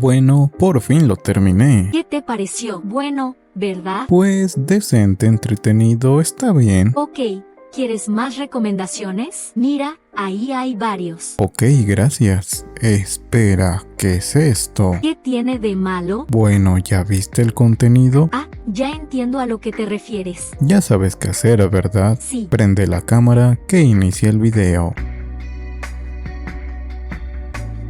Bueno, por fin lo terminé. ¿Qué te pareció? Bueno, ¿verdad? Pues decente, entretenido, está bien. Ok, ¿quieres más recomendaciones? Mira, ahí hay varios. Ok, gracias. Espera, ¿qué es esto? ¿Qué tiene de malo? Bueno, ¿ya viste el contenido? Ah, ya entiendo a lo que te refieres. Ya sabes qué hacer, ¿verdad? Sí. Prende la cámara que inicia el video.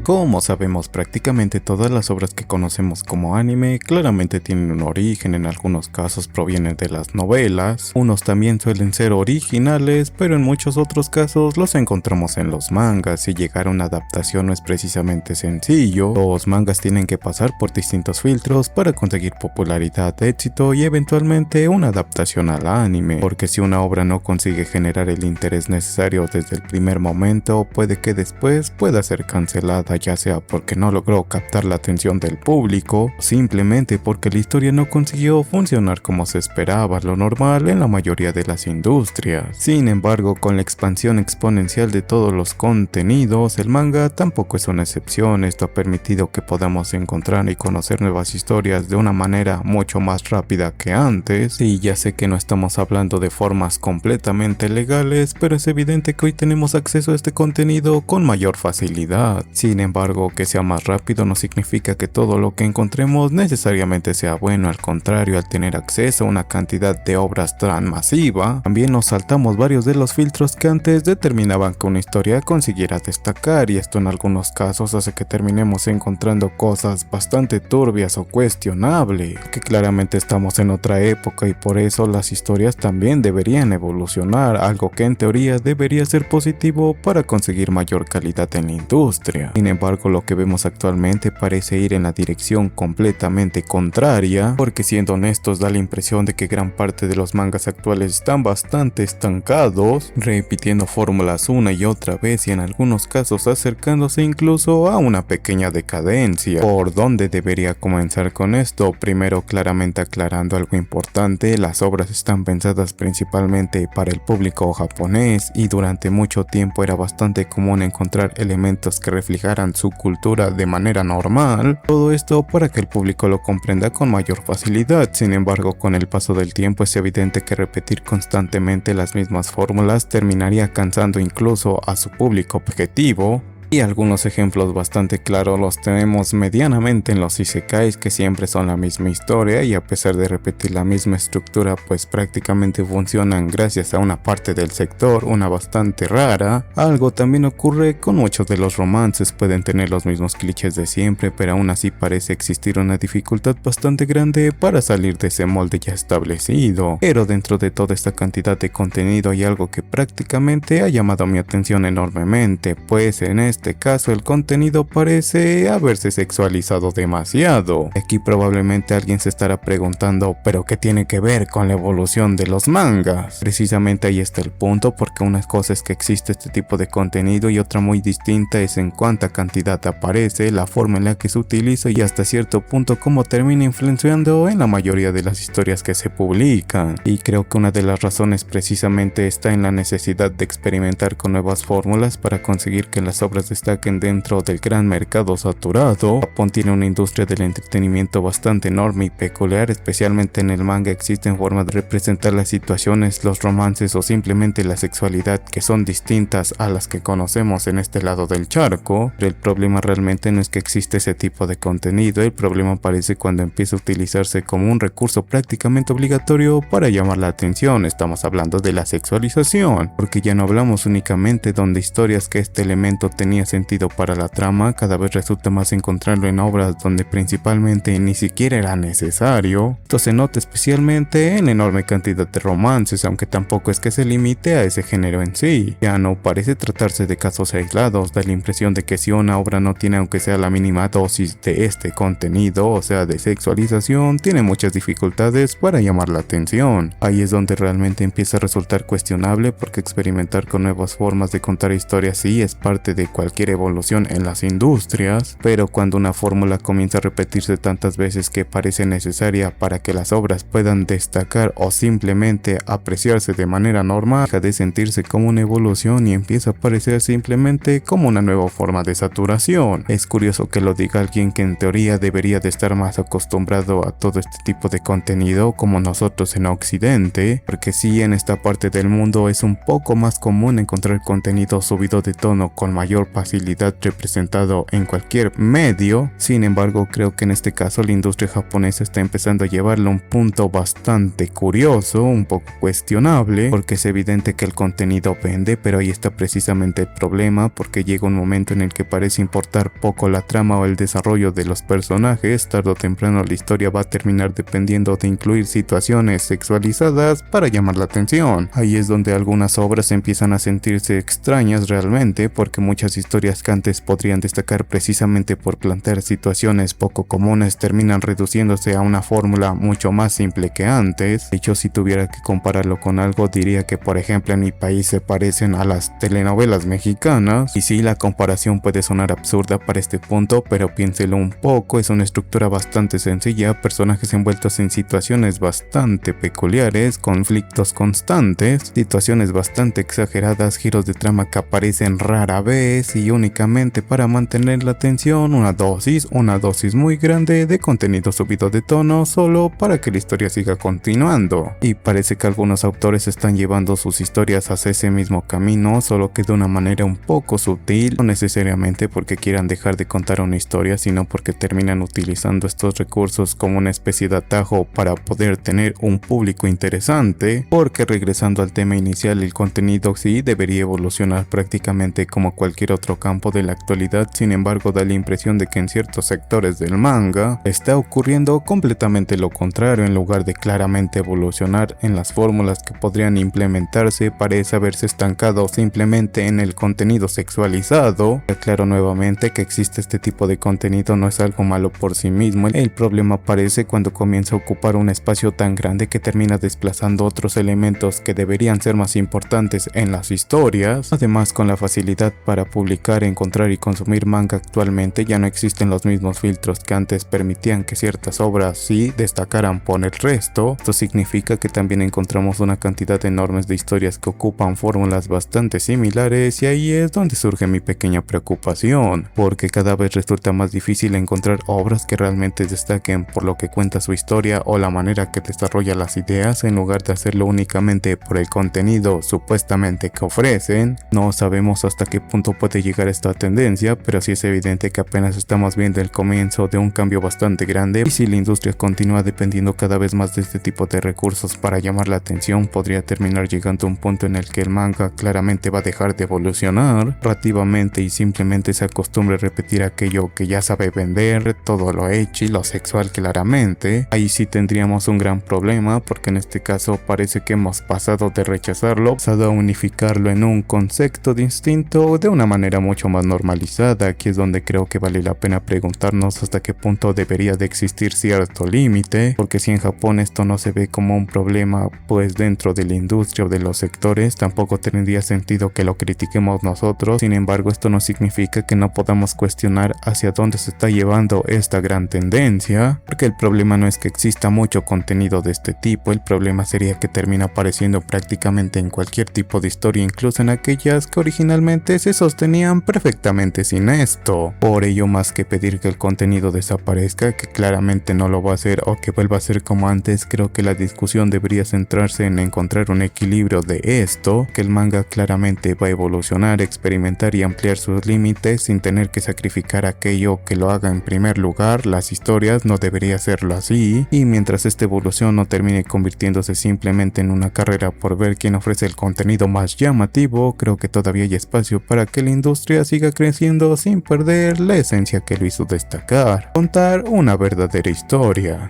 Como sabemos, prácticamente todas las obras que conocemos como anime claramente tienen un origen, en algunos casos provienen de las novelas, unos también suelen ser originales, pero en muchos otros casos los encontramos en los mangas y llegar a una adaptación no es precisamente sencillo. Los mangas tienen que pasar por distintos filtros para conseguir popularidad, éxito y eventualmente una adaptación al anime, porque si una obra no consigue generar el interés necesario desde el primer momento, puede que después pueda ser cancelada, ya sea porque no logró captar la atención del público, o simplemente porque la historia no consiguió funcionar como se esperaba, lo normal en la mayoría de las industrias. Sin embargo, con la expansión exponencial de todos los contenidos, el manga tampoco es una excepción. Esto ha permitido que podamos encontrar y conocer nuevas historias de una manera mucho más rápida que antes. Y ya sé que no estamos hablando de formas completamente legales, pero es evidente que hoy tenemos acceso a este contenido con mayor facilidad. Sin embargo, que sea más rápido no significa que todo lo que encontremos necesariamente sea bueno. Al contrario, al tener acceso a una cantidad de obras tan masiva, también nos saltamos varios de los filtros que antes determinaban que una historia consiguiera destacar, y esto en algunos casos hace que terminemos encontrando cosas bastante turbias o cuestionables, que claramente estamos en otra época y por eso las historias también deberían evolucionar, algo que en teoría debería ser positivo para conseguir mayor calidad en la industria. Sin embargo, lo que vemos actualmente parece ir en la dirección completamente contraria, porque siendo honestos da la impresión de que gran parte de los mangas actuales están bastante estancados, repitiendo fórmulas una y otra vez y en algunos casos acercándose incluso a una pequeña decadencia. ¿Por dónde debería comenzar con esto? Primero, claramente aclarando algo importante: las obras están pensadas principalmente para el público japonés y durante mucho tiempo era bastante común encontrar elementos que reflejaran su cultura de manera normal, todo esto para que el público lo comprenda con mayor facilidad. Sin embargo, con el paso del tiempo es evidente que repetir constantemente las mismas fórmulas terminaría cansando incluso a su público objetivo. Y algunos ejemplos bastante claros los tenemos medianamente en los isekais, que siempre son la misma historia y a pesar de repetir la misma estructura pues prácticamente funcionan gracias a una parte del sector, una bastante rara. Algo también ocurre con muchos de los romances, pueden tener los mismos clichés de siempre, pero aún así parece existir una dificultad bastante grande para salir de ese molde ya establecido. Pero dentro de toda esta cantidad de contenido hay algo que prácticamente ha llamado mi atención enormemente, pues en este caso el contenido parece haberse sexualizado demasiado. Aquí probablemente alguien se estará preguntando, ¿pero qué tiene que ver con la evolución de los mangas? Precisamente ahí está el punto, porque una cosa es que existe este tipo de contenido y otra muy distinta es en cuánta cantidad aparece, la forma en la que se utiliza y hasta cierto punto cómo termina influenciando en la mayoría de las historias que se publican. Y creo que una de las razones precisamente está en la necesidad de experimentar con nuevas fórmulas para conseguir que las obras destaquen dentro del gran mercado saturado. Japón tiene una industria del entretenimiento bastante enorme y peculiar, especialmente en el manga existen formas de representar las situaciones, los romances o simplemente la sexualidad que son distintas a las que conocemos en este lado del charco. Pero el problema realmente no es que existe ese tipo de contenido, el problema aparece cuando empieza a utilizarse como un recurso prácticamente obligatorio para llamar la atención. Estamos hablando de la sexualización, porque ya no hablamos únicamente donde historias que este elemento tenía sentido para la trama, cada vez resulta más encontrarlo en obras donde principalmente ni siquiera era necesario. Esto se nota especialmente en la enorme cantidad de romances, aunque tampoco es que se limite a ese género en sí. Ya no parece tratarse de casos aislados, da la impresión de que si una obra no tiene aunque sea la mínima dosis de este contenido, o sea de sexualización, tiene muchas dificultades para llamar la atención. Ahí es donde realmente empieza a resultar cuestionable, porque experimentar con nuevas formas de contar historias sí es parte de cualquier cualquier evolución en las industrias, pero cuando una fórmula comienza a repetirse tantas veces que parece necesaria para que las obras puedan destacar o simplemente apreciarse de manera normal, deja de sentirse como una evolución y empieza a parecer simplemente como una nueva forma de saturación. Es curioso que lo diga alguien que en teoría debería de estar más acostumbrado a todo este tipo de contenido como nosotros en Occidente, porque sí, en esta parte del mundo es un poco más común encontrar contenido subido de tono con mayor facilidad representado en cualquier medio. Sin embargo, creo que en este caso la industria japonesa está empezando a llevarlo a un punto bastante curioso, un poco cuestionable, porque es evidente que el contenido vende, pero ahí está precisamente el problema, porque llega un momento en el que parece importar poco la trama o el desarrollo de los personajes. Tarde o temprano la historia va a terminar dependiendo de incluir situaciones sexualizadas para llamar la atención. Ahí es donde algunas obras empiezan a sentirse extrañas realmente, porque muchas historias que antes podrían destacar precisamente por plantear situaciones poco comunes terminan reduciéndose a una fórmula mucho más simple que antes. De hecho, si tuviera que compararlo con algo, diría que por ejemplo en mi país se parecen a las telenovelas mexicanas, y sí, la comparación puede sonar absurda para este punto, pero piénselo un poco, es una estructura bastante sencilla, personajes envueltos en situaciones bastante peculiares, conflictos constantes, situaciones bastante exageradas, giros de trama que aparecen rara vez y únicamente para mantener la atención, una dosis muy grande de contenido subido de tono solo para que la historia siga continuando. Y parece que algunos autores están llevando sus historias hacia ese mismo camino, solo que de una manera un poco sutil, no necesariamente porque quieran dejar de contar una historia, sino porque terminan utilizando estos recursos como una especie de atajo para poder tener un público interesante, porque regresando al tema inicial, el contenido sí debería evolucionar prácticamente como cualquier otro campo de la actualidad. Sin embargo, da la impresión de que en ciertos sectores del manga está ocurriendo completamente lo contrario. En lugar de claramente evolucionar en las fórmulas que podrían implementarse, parece haberse estancado simplemente en el contenido sexualizado. Aclaro nuevamente que existe este tipo de contenido, no es algo malo por sí mismo. El problema aparece cuando comienza a ocupar un espacio tan grande que termina desplazando otros elementos que deberían ser más importantes en las historias. Además, con la facilidad para publicar, encontrar y consumir manga actualmente, ya no existen los mismos filtros que antes permitían que ciertas obras sí destacaran por el resto. Esto significa que también encontramos una cantidad enorme de historias que ocupan fórmulas bastante similares, y ahí es donde surge mi pequeña preocupación, porque cada vez resulta más difícil encontrar obras que realmente destaquen por lo que cuenta su historia o la manera que desarrolla las ideas, en lugar de hacerlo únicamente por el contenido supuestamente que ofrecen. No sabemos hasta qué punto puede llegar esta tendencia, pero sí es evidente que apenas estamos viendo el comienzo de un cambio bastante grande, y si la industria continúa dependiendo cada vez más de este tipo de recursos para llamar la atención, podría terminar llegando a un punto en el que el manga claramente va a dejar de evolucionar relativamente y simplemente se acostumbre a repetir aquello que ya sabe vender, todo lo hecho y lo sexual claramente. Ahí sí tendríamos un gran problema, porque en este caso parece que hemos pasado de rechazarlo, pasado a unificarlo en un concepto distinto de una manera mucho más normalizada. Aquí es donde creo que vale la pena preguntarnos hasta qué punto debería de existir cierto límite, porque si en Japón esto no se ve como un problema pues dentro de la industria o de los sectores, tampoco tendría sentido que lo critiquemos nosotros. Sin embargo, esto no significa que no podamos cuestionar hacia dónde se está llevando esta gran tendencia, porque el problema no es que exista mucho contenido de este tipo, el problema sería que termina apareciendo prácticamente en cualquier tipo de historia, incluso en aquellas que originalmente se sostenían perfectamente sin esto. Por ello, más que pedir que el contenido desaparezca, que claramente no lo va a hacer, o que vuelva a ser como antes, creo que la discusión debería centrarse en encontrar un equilibrio de esto, que el manga claramente va a evolucionar, experimentar y ampliar sus límites sin tener que sacrificar aquello que lo haga en primer lugar. Las historias no debería hacerlo así, y mientras esta evolución no termine convirtiéndose simplemente en una carrera por ver quién ofrece el contenido más llamativo, creo que todavía hay espacio para que la industria siga creciendo sin perder la esencia que lo hizo destacar: contar una verdadera historia.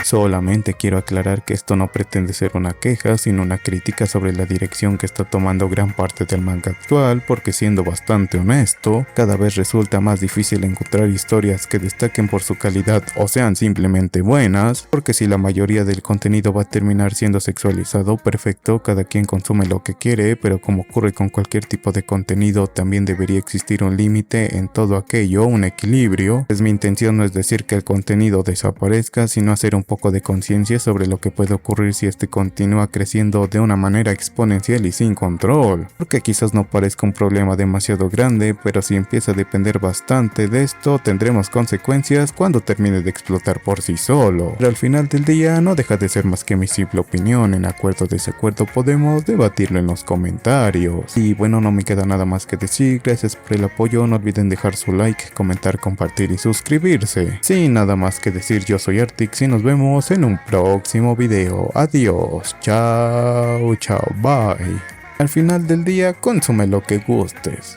Solamente quiero aclarar que esto no pretende ser una queja, sino una crítica sobre la dirección que está tomando gran parte del manga actual, porque siendo bastante honesto, cada vez resulta más difícil encontrar historias que destaquen por su calidad o sean simplemente buenas, porque si la mayoría del contenido va a terminar siendo sexualizado, perfecto, cada quien consume lo que quiere, pero como ocurre con cualquier tipo de contenido, también debería existir un límite en todo aquello, un equilibrio. Pues mi intención no es decir que el contenido desaparezca, sino hacer un poco de conciencia sobre lo que puede ocurrir si este continúa creciendo de una manera exponencial y sin control, porque quizás no parezca un problema demasiado grande, pero si empieza a depender bastante de esto, tendremos consecuencias cuando termine de explotar por sí solo. Pero al final del día no deja de ser más que mi simple opinión. En acuerdo o desacuerdo podemos debatirlo en los comentarios. Y bueno, no me queda nada más que decir. Gracias por el apoyo, no olviden dejar su like, comentar, compartir y suscribirse. Sin nada más que decir, yo soy Artix y nos vemos en un próximo video. Adiós, chao, chao, bye. Al final del día, consume lo que gustes.